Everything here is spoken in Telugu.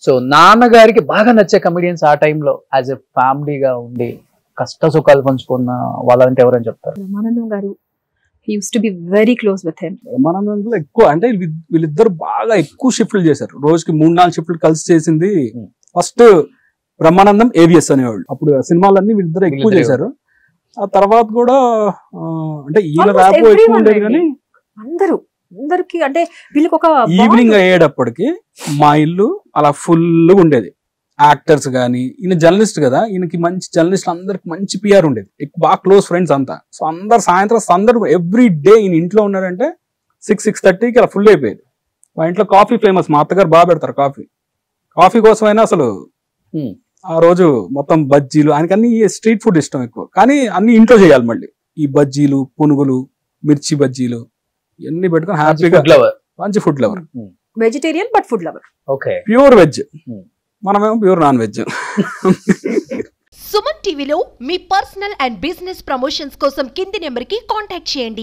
సో నాన్నగారికి బాగా నచ్చే కమెడియన్స్ ఆ టైంలో యాజ్ ఎ ఫ్యామిలీగా ఉండి కష్ట సుఖాలు పంచుకున్న వాళ్ళంటే ఎవరని చెప్తారు? బ్రహ్మానందం గారు, he used to be very close with him. బ్రహ్మానందంలో ఎక్కువ అంటే వీళ్ళిద్దరు బాగా ఎక్కువ షిఫ్ట్లు చేశారు. రోజుకి 3-4 షిఫ్ట్లు కలిసి చేసింది. ఫస్ట్ బ్రహ్మానందం, ఏవిఎస్ అనేవాళ్ళు. అప్పుడు సినిమాలన్నీ వీళ్ళిద్దరు ఎక్కువ చేశారు. ఆ తర్వాత కూడా అంటే ఈయన ర్యాప్ ఎక్కువ ఉండేది కానీ అందరికి అంటే వీళ్ళకి ఒక ఈవినింగ్ అయ్యేటప్పటికి మా ఇల్లు అలా ఫుల్ ఉండేది. యాక్టర్స్ కానీ, ఈయన జర్నలిస్ట్ కదా, ఈయనకి మంచి జర్నలిస్ట్ అందరికి మంచి పిఆర్ ఉండేది. బాగా క్లోజ్ ఫ్రెండ్స్ అంతా. సో అందరు సాయంత్రం అందరూ ఎవ్రీ డే ఈయన ఇంట్లో ఉన్నారంటే 6-6:30కి అలా ఫుల్ అయిపోయేది. మా ఇంట్లో కాఫీ ఫేమస్. మా అత్తగారు బాగా పెడతారు కాఫీ కోసమైనా అసలు ఆ రోజు మొత్తం బజ్జీలు, ఆయనకి అన్ని స్ట్రీట్ ఫుడ్ ఇష్టం ఎక్కువ, కానీ అన్ని ఇంట్లో చేయాలి. మళ్ళీ ఈ బజ్జీలు, పునుగులు, మిర్చి బజ్జీలు ఇవన్నీ పెట్టుకుని హ్యాపీగా మంచి food lover. Vegetarian but food lover. Okay, pure veg, మనమేమో ప్యూర్ నాన్ వెజ్. సుమన్ టీవీలో మీ పర్సనల్ అండ్ బిజినెస్ ప్రమోషన్స్ కోసం కింది నెంబర్కి కాంటాక్ట్ చేయండి.